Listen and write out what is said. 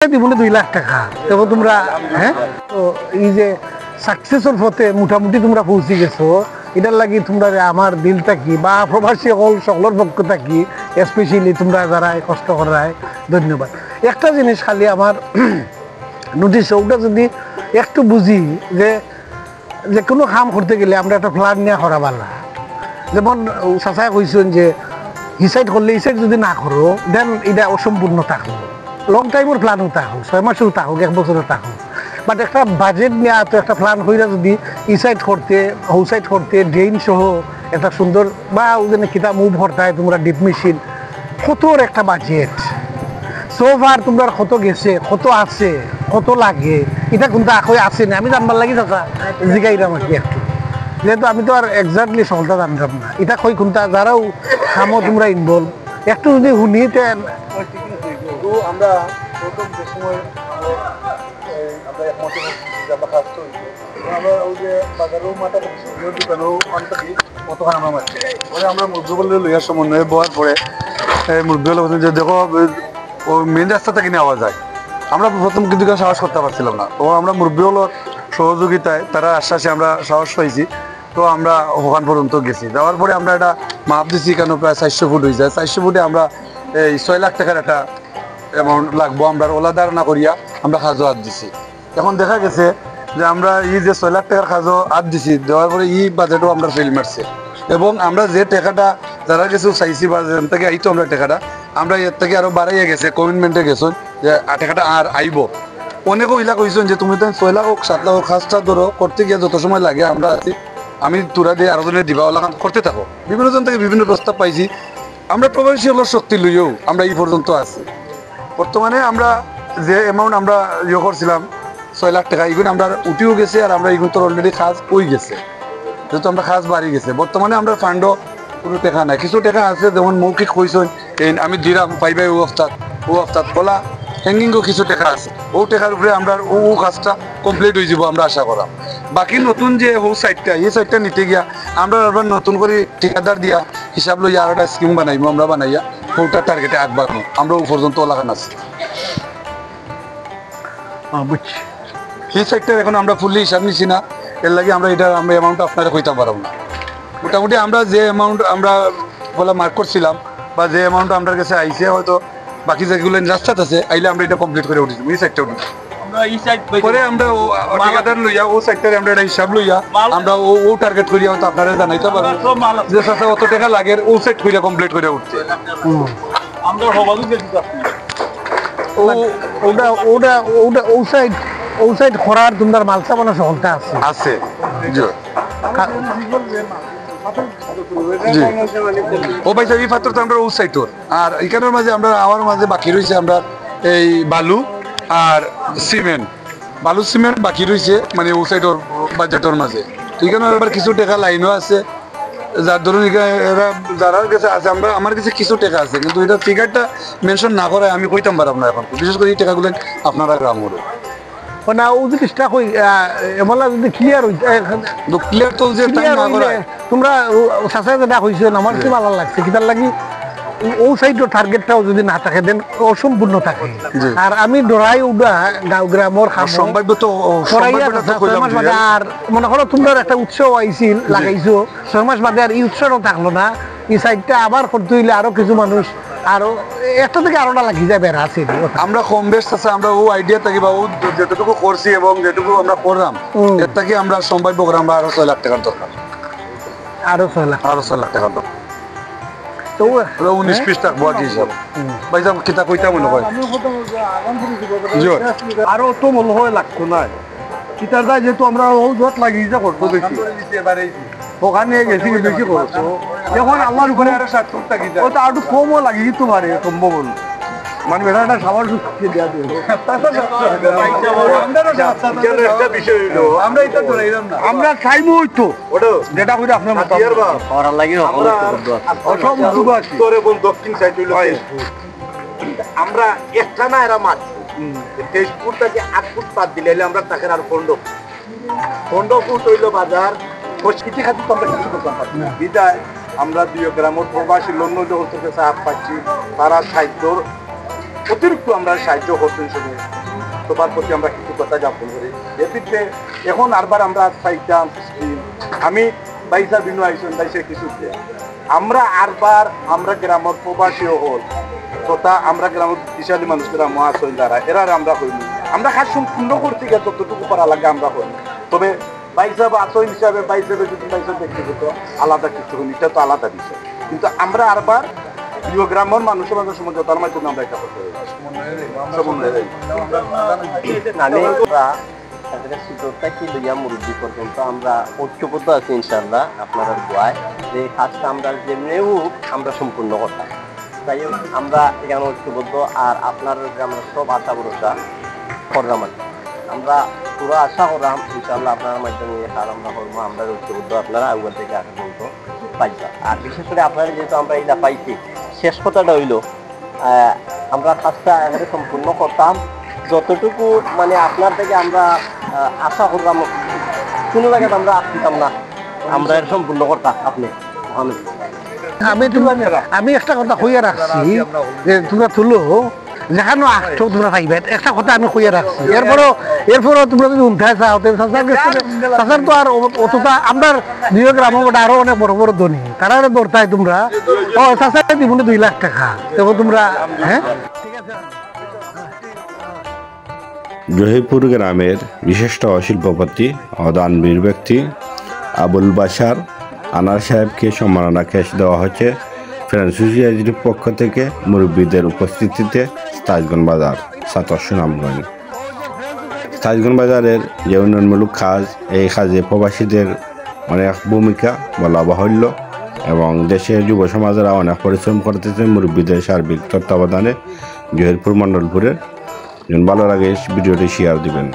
জীবনে 2 লাখ টাকা তবে তোমরা হ্যাঁ তো এই যে সাকসেসের পথে মোটামুটি তোমরা পৌঁছে গেছো এটার লাগি তোমরা আমার দিল থাকি বা প্রবাসী সকলের পক্ষ থাকি স্পেশালি তোমরা যারা কষ্ট করায় ধন্যবাদ। একটা জিনিস খালি আমার নোটিশ ওটা যদি একটু বুঝি যে যে কোনো কাম করতে গেলে আমরা একটা প্ল্যান নিয়ে করা ভালো। যেমন চাচাই কইছেন যে হিসাইড করলে হিসাইড যদি না করো দেন এটা অসম্পূর্ণ থাকলো। লং টাইমের প্ল্যানও থাকুক 6 মাসেও থাকুক 1 বছরও থাকুক বাট একটা বাজেট নিয়ে তো একটা প্ল্যান হইলে যদি ইসাইড করতে আউটসাইড করতে ড্রেইন সহ একটা সুন্দর বা ওখানে কিতা মুভ করতে তোমরা ডিপ মেশিন কতর একটা বাজেট সোফার তোমরা কত গেছে কত আছে কত লাগে এটা কিন্তু আখই আছে না আমি জানবার লাগি চাচা জিগাইরাম আর কি একটু যেহেতু আমি তো আর এক্স্যাক্টলি সকলটা জানতাম না এটা কই কোনটা যারাও খামো তোমরা ইনভলভ একটু যদি শুনিতে আমরা প্রথম যে সময় আমরা একমতে আমরা কাজ করি আমরা ওই যে বাজারেও মাথা দোকানেও অন্তকি কতক্ষণ আমরা মারছি পরে আমরা মুরব্বী লইয়ার সমন্বয়ে বহার পরে মুরব্বী বলছেন যে দেখো ও মেন রাস্তা থেকে নেওয়া যায়। আমরা প্রথম কিন্তু সাহস করতে পারছিলাম না, তো আমরা মুরব্বী হলোর সহযোগিতায় তারা আশ্বাসে আমরা সাহস পাইছি। তো আমরা ওখান পর্যন্ত গেছি, যাওয়ার পরে আমরা এটা মাপ দিছি কেন প্রায় 400 ফুট হয়ে যায়। 400 ফুটে আমরা এই 6 লাখ টাকার একটা অ্যামাউন্ট লাগবো আমরা ওলা ধারণা করিয়া আমরা খাজো হাত দিছি। এখন দেখা গেছে যে আমরা এই যে 6 লাখ টাকার খাজো হাত দিছি দেওয়ার পরে এই বাজেটও আমরা ফেল মারছে এবং আমরা যে টাকাটা যারা কিছু চাইছি বা যেন থেকে আইতো আমরা টাকাটা আমরা এর থেকে আরো বাড়াইয়া গেছে কমিটমেন্টে গেছেন যে টাকাটা আর আইব। অনেকেও ইলা কইছেন যে তুমি তো 6 লাখ হোক 7 লাখ হোক খাজটা ধরো করতে গিয়ে যত সময় লাগে আমরা আছি আমি তোরা দিয়ে আরো জনের দিবা ওলা করতে থাকো। বিভিন্ন জন থেকে বিভিন্ন প্রস্তাব পাইছি। আমরা প্রবাসী হলো শক্তি লইও আমরা এই পর্যন্ত আছি। বর্তমানে আমরা যে অ্যামাউন্ট আমরা ইয়ে করছিলাম 6 লাখ টাকা এগুলো আমরা উঠিও গেছে আর আমরা এগুলো তো অলরেডি খাজ হয়ে গেছে, যেহেতু আমরা খাজ বাড়ি গেছে। বর্তমানে আমরা ফান্ডও কোনো টাকা নাই, কিছু টাকা আছে যেমন মৌখিক কইসন আমি দিলাম পাইবাই ও অফতাত বলা হ্যাঙ্গিংও কিছু টাকা আছে, ও টাকার উপরে আমরা ও কাজটা কমপ্লিট হয়ে যাব আমরা আশা করা। বাকি নতুন যে ও সাইডটা এই সাইডটা নিতে গিয়া আমরা আবার নতুন করে ঠিকাদার দিয়া হিসাব লইয়া আর একটা স্কিম বানাইবো আমরা বানাইয়া ওটার টার্গেটে আগবাড়বো আমরা ও পর্যন্ত লাগান আছে। এই সাইডটা এখন আমরা ফুললি হিসাব নিছি না, এর লাগে আমরা এটা আমরা অ্যামাউন্ট আপনারা কইতে পারব না। মোটামুটি আমরা যে অ্যামাউন্ট আমরা বলা মার্ক করছিলাম বা যে অ্যামাউন্ট আমাদের কাছে আইসে হয়তো বাকি যেগুলো রাস্তাত আছে আইলে আমরা এটা কমপ্লিট করে উঠেছি এই সাইডটা উঠেছি। পরে আমরা ঠিকাদার লইয়া ও সাইডটারে আমরা একটা হিসাব লইয়া আমরা ও টার্গেট করিয়া হয়তো আপনারা জানাইতে পারবো যে সাথে অত টাকা লাগে ও সাইড করিয়া কমপ্লিট করে উঠছে। আমরা ওটা ওটা ওটা ও সাইড করার তোমার মালসা বানা সহলতা আছে আছে ও ভাই এই পাত্র তো আমরা ও সাইডর আর এখানের মাঝে আমরা আমার মাঝে বাকি রয়েছে আমরা এই বালু আর সিমেন্ট বালু সিমেন্ট বাকি রয়েছে মানে ও সাইডর বাজেটের মাঝে। এখানে আবার কিছু টাকা লাইনও আছে যার ধরুন এরা যারা কাছে আছে আমরা আমার কাছে কিছু টাকা আছে কিন্তু এটা ফিগারটা মেনশন না করে আমি কইতাম পারব না এখন, বিশেষ করে এই টাকাগুলো আপনারা গ্রাম করে না ও জিনিসটা কই এমলা যদি ক্লিয়ার হই ক্লিয়ার তো যে টাইম না করে তোমরা সাথে যেটা হইছে আমার কি ভালো লাগছে কিটার লাগি ও সাইডের টার্গেটটাও যদি না থাকে দেন অসম্পূর্ণ থাকে। আর আমি ডরাই উডা গাঁও গ্রামের সম্ভাব্য তো আর মনে করো তোমরা একটা উৎসব আইছিল লাগাইছো 6 মাস বাদে আর এই উৎসবও থাকলো না এই সাইডটা আবার করতে হইলে আরো কিছু মানুষ আরো একটা থেকে আরোটা লাগি যাবে আছে আমরা কম বেশ আছে আমরা ও আইডিয়া থাকি বা ও যেটুকু করছি এবং যেটুকু আমরা করলাম এর থেকে আমরা সম্ভাব্য করে আমরা আরো 6 লাখ টাকার দরকার আরো 6 লাখ টাকার দরকার তো 19 পিস টাকা বাকি হিসাব ভাই যাব কিতা কইতা মনে হয় আরো তো মনে হয় লাগতো না কিতার দা যেহেতু আমরা ও জট লাগি যা করতে বেশি ওখানে গেছি বেশি করতো এখন আল্লাহর উপরে আরো 70 টাকা দিতে ওটা আরো কমও লাগি কিন্তু পারে সম্ভব হল মানে বেটাটা খাবার সুস্থ দেয়া দেব আমরা এটা ধরাইলাম না আমরা চাইবো হইতো ওটা যেটা কইরা আপনার মাথার বাপ করার লাগি অসম্ভব তোরে বল দক্ষিণ সাইড হইলো আমরা একটা না এরা মাছ 23 ফুট থেকে 8 ফুট বাদ দিলে আমরা টাকার আর 15 ফুট হইলো বাজার পরিস্থিতি খাতি তো আমরা কিছু করতে পারি না বিদায় আমরা 2 গ্রামের প্রবাসী লোন থেকে চাপ পাচ্ছি তারা সাহিত্যর অতিরিক্ত আমরা সাহায্য করতেন সঙ্গে সবার প্রতি আমরা কৃতজ্ঞতা জ্ঞাপন করি এর ভিত্তিতে এখন আরবার আমরা চাইতাম আমি বাইসা বিনু আইসন বাইসে কিছু দিয়ে আমরা আরবার আমরা গ্রামের প্রবাসী হল তথা আমরা গ্রামের বিশালী মানুষেরা মহাশয় যারা এরা আমরা হইনি আমরা কাজ সম্পূর্ণ করতে গিয়ে যতটুকু করা লাগে আমরা হইনি তবে বাইসা বা আচরণ হিসাবে বাইসের যদি বাইসের ব্যক্তিগত আলাদা কিছু হইনি এটা তো আলাদা বিষয় কিন্তু আমরা আরবার প্রিয় গ্রামের মানুষের মাঝে সমঝোতার মাধ্যমে আমরা এটা করতে পারি মুরব্বী পর্যন্ত আমরা ঐক্যবদ্ধ আছি ইনশাল্লাহ আপনারা দোয়ায় যে কাজটা আমরা যেমনি হোক আমরা সম্পূর্ণ করতাম তাই হোক আমরা এখানে ঐক্যবদ্ধ আর আপনার গ্রামের সব আশা ভরসা করলাম আর আমরা পুরো আশা করলাম ইনশাল্লাহ আপনার মাধ্যমে কাজ আমরা করবো আমরা ঐক্যবদ্ধ আপনারা আগুয়া থেকে আগে পর্যন্ত পাইবা আর বিশেষ করে আপনারা যেহেতু আমরা এটা পাইছি শেষ কথাটা হইল আমরা কাজটা এখানে সম্পূর্ণ করতাম যতটুকু মানে আপনার থেকে আমরা আশা করলাম কোনো জায়গায় আমরা আসতাম না আমরা এর সম্পূর্ণ করতাম আপনি আমি একটা কথা কইয়া রাখছি যে তোমরা তুলো যেখানে আসছো তোমরা পাইবে একটা কথা আমি কইয়া রাখছি এরপরও তোমরা যদি উন্থায় চাও চাষার তো আর অতটা আপনার নিজ গ্রাম আরো অনেক বড় বড় ধনী তারা দরতায় তোমরা ও চাষা দিব 2 লাখ টাকা তখন তোমরা হ্যাঁ জহিরপুর গ্রামের বিশিষ্ট শিল্পপতি ও দানবীর ব্যক্তি আবুল বাশার আনার সাহেবকে সম্মাননা ক্যাশ দেওয়া হচ্ছে ফ্রেন্ডস সোসাইটির পক্ষ থেকে মুরব্বীদের উপস্থিতিতে তাজগঞ্জ বাজার সাতর সুনামগঞ্জ। তাজগঞ্জ বাজারের যে উন্নয়নমূলক কাজ এই কাজে প্রবাসীদের অনেক ভূমিকা বলা বাহুল্য এবং দেশের যুব সমাজেরা অনেক পরিশ্রম করতেছে মুরব্বীদের সার্বিক তত্ত্বাবধানে জহিরপুর মণ্ডলপুরের ভালো লাগে ভিডিওটি শেয়ার দিবেন।